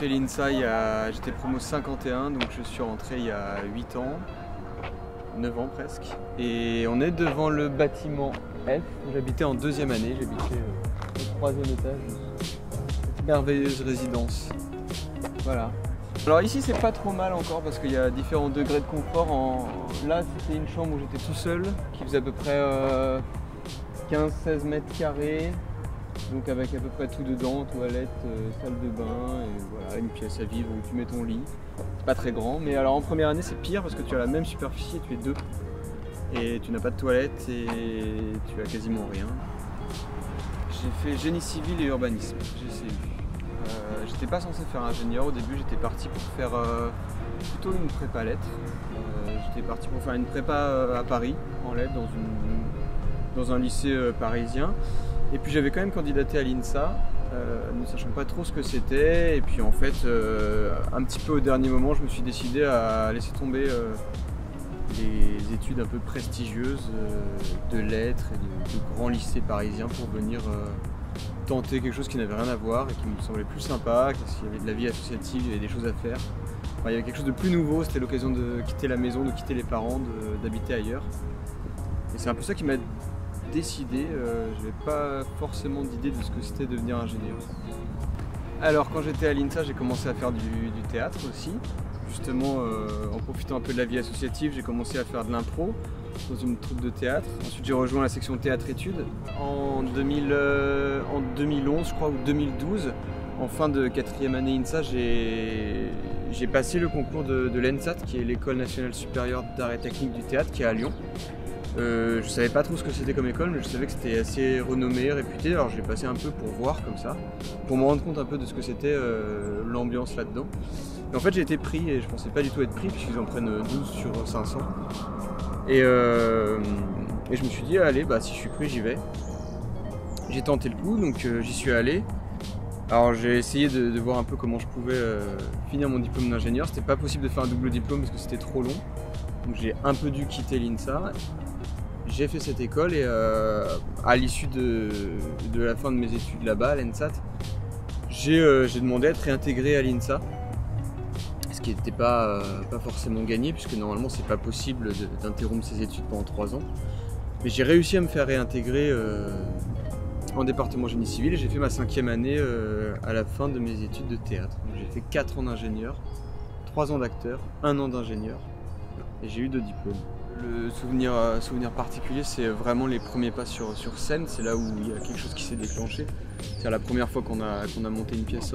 fait l'INSA, j'étais promo 51, donc je suis rentré il y a 8 ans, 9 ans presque. Et on est devant le bâtiment F. J'habitais en deuxième année, j'habitais au 3e étage. Cette merveilleuse résidence. Voilà. Alors ici c'est pas trop mal encore parce qu'il y a différents degrés de confort. Là c'était une chambre où j'étais tout seul, qui faisait à peu près 15-16 mètres carrés. Donc avec à peu près tout dedans, toilette, salle de bain, et voilà, une pièce à vivre où tu mets ton lit. C'est pas très grand, mais alors en première année c'est pire parce que tu as la même superficie et tu es deux. Et tu n'as pas de toilette et tu as quasiment rien. J'ai fait génie civil et urbanisme, GCU. J'étais pas censé faire ingénieur au début, j'étais parti pour faire plutôt une prépa lettres. J'étais parti pour faire une prépa à Paris, en lettres, dans un lycée parisien. Et puis j'avais quand même candidaté à l'INSA, ne sachant pas trop ce que c'était. Et puis en fait, un petit peu au dernier moment, je me suis décidé à laisser tomber les études un peu prestigieuses de lettres et de grands lycées parisiens pour venir tenter quelque chose qui n'avait rien à voir et qui me semblait plus sympa, parce qu'il y avait de la vie associative, il y avait des choses à faire. Enfin, il y avait quelque chose de plus nouveau, c'était l'occasion de quitter la maison, de quitter les parents, d'habiter ailleurs. Et c'est un peu ça qui m'a décidé, je n'avais pas forcément d'idée de ce que c'était devenir ingénieur. Alors quand j'étais à l'INSA, j'ai commencé à faire du théâtre aussi. Justement, en profitant un peu de la vie associative, j'ai commencé à faire de l'impro dans une troupe de théâtre. Ensuite j'ai rejoint la section théâtre-études. En 2011 je crois, ou 2012, en fin de 4e année INSA, j'ai passé le concours de l'ENSAT, qui est l'École nationale supérieure d'art et technique du théâtre, qui est à Lyon. Je savais pas trop ce que c'était comme école, mais je savais que c'était assez renommé, réputé, alors j'ai passé un peu pour voir comme ça, pour me rendre compte un peu de ce que c'était l'ambiance là-dedans. Et en fait j'ai été pris, et je pensais pas du tout être pris, puisqu'ils en prennent 12 sur 500. Et je me suis dit, allez, bah si je suis pris, j'y vais. J'ai tenté le coup, donc j'y suis allé. Alors j'ai essayé de voir un peu comment je pouvais finir mon diplôme d'ingénieur. C'était pas possible de faire un double diplôme parce que c'était trop long. Donc j'ai un peu dû quitter l'INSA. J'ai fait cette école et à l'issue de la fin de mes études là-bas, à l'ENSAT, j'ai demandé à être réintégré à l'INSA. Ce qui n'était pas forcément gagné, puisque normalement c'est pas possible d'interrompre ses études pendant 3 ans. Mais j'ai réussi à me faire réintégrer en département génie civil et j'ai fait ma 5e année à la fin de mes études de théâtre. J'ai fait 4 ans d'ingénieur, 3 ans d'acteur, 1 an d'ingénieur et j'ai eu 2 diplômes. Le souvenir particulier, c'est vraiment les premiers pas sur scène, c'est là où il y a quelque chose qui s'est déclenché. C'est la première fois qu'on a monté une pièce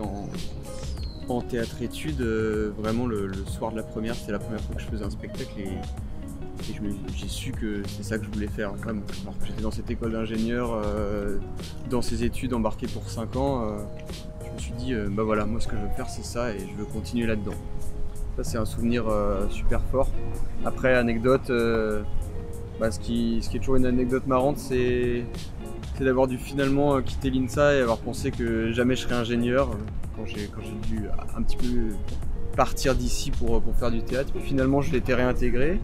en théâtre-études, vraiment le soir de la première, c'était la première fois que je faisais un spectacle et j'ai su que c'est ça que je voulais faire. Quand même, alors que j'étais dans cette école d'ingénieur, dans ces études embarquées pour 5 ans, je me suis dit, bah voilà, moi ce que je veux faire c'est ça et je veux continuer là-dedans. Ça c'est un souvenir super fort. Après, anecdote, ce qui est toujours une anecdote marrante, c'est d'avoir dû finalement quitter l'INSA et avoir pensé que jamais je serais ingénieur quand j'ai dû un petit peu partir d'ici pour faire du théâtre. Puis finalement je l'ai été réintégré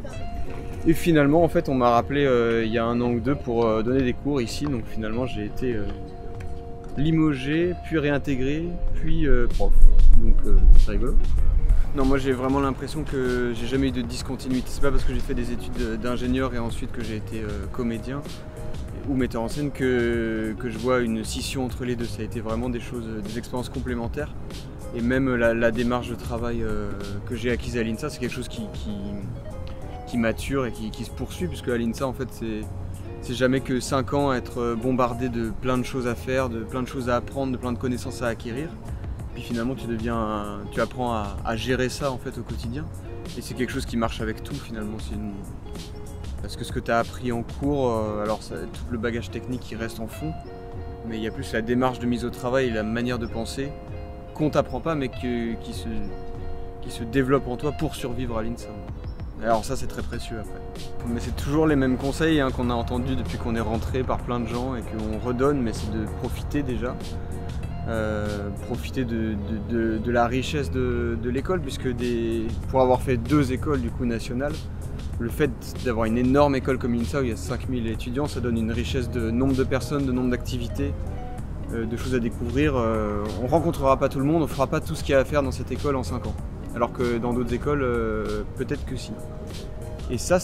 et finalement en fait on m'a rappelé il y a 1 an ou 2 pour donner des cours ici, donc finalement j'ai été limogé, puis réintégré, puis prof, donc c'est rigolo. Non, moi j'ai vraiment l'impression que j'ai jamais eu de discontinuité. C'est pas parce que j'ai fait des études d'ingénieur et ensuite que j'ai été comédien ou metteur en scène que je vois une scission entre les deux. Ça a été vraiment des expériences complémentaires. Et même la démarche de travail que j'ai acquise à l'INSA, c'est quelque chose qui mature et qui se poursuit, puisque à l'INSA en fait c'est jamais que 5 ans à être bombardé de plein de choses à faire, de plein de choses à apprendre, de plein de connaissances à acquérir. Puis finalement tu apprends à gérer ça en fait au quotidien. Et c'est quelque chose qui marche avec tout finalement. Parce que ce que tu as appris en cours, alors tout le bagage technique qui reste en fond, mais il y a plus la démarche de mise au travail et la manière de penser qu'on t'apprend pas mais qui se développe en toi pour survivre à l'INSA. Alors ça c'est très précieux après. Mais c'est toujours les mêmes conseils qu'on a entendus depuis qu'on est rentré par plein de gens et qu'on redonne, mais c'est de profiter déjà. Profiter de la richesse de l'école, puisque pour avoir fait 2 écoles du coup nationales, le fait d'avoir une énorme école comme l'INSA où il y a 5000 étudiants, ça donne une richesse de nombre de personnes, de nombre d'activités, de choses à découvrir. On rencontrera pas tout le monde, on fera pas tout ce qu'il y a à faire dans cette école en 5 ans. Alors que dans d'autres écoles, peut-être que si. Et ça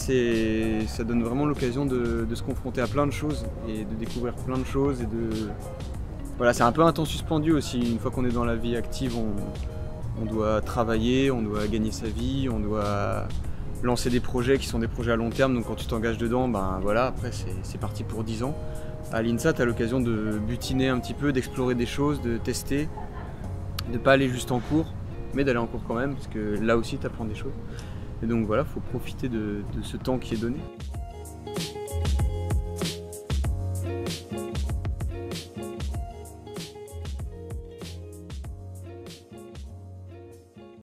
donne vraiment l'occasion de se confronter à plein de choses et de découvrir plein de choses. Voilà, c'est un peu un temps suspendu aussi. Une fois qu'on est dans la vie active, on doit travailler, on doit gagner sa vie, on doit lancer des projets qui sont des projets à long terme. Donc quand tu t'engages dedans, ben voilà, après c'est parti pour 10 ans. À l'INSA, tu as l'occasion de butiner un petit peu, d'explorer des choses, de tester, de pas aller juste en cours, mais d'aller en cours quand même, parce que là aussi tu apprends des choses. Et donc voilà, il faut profiter de ce temps qui est donné.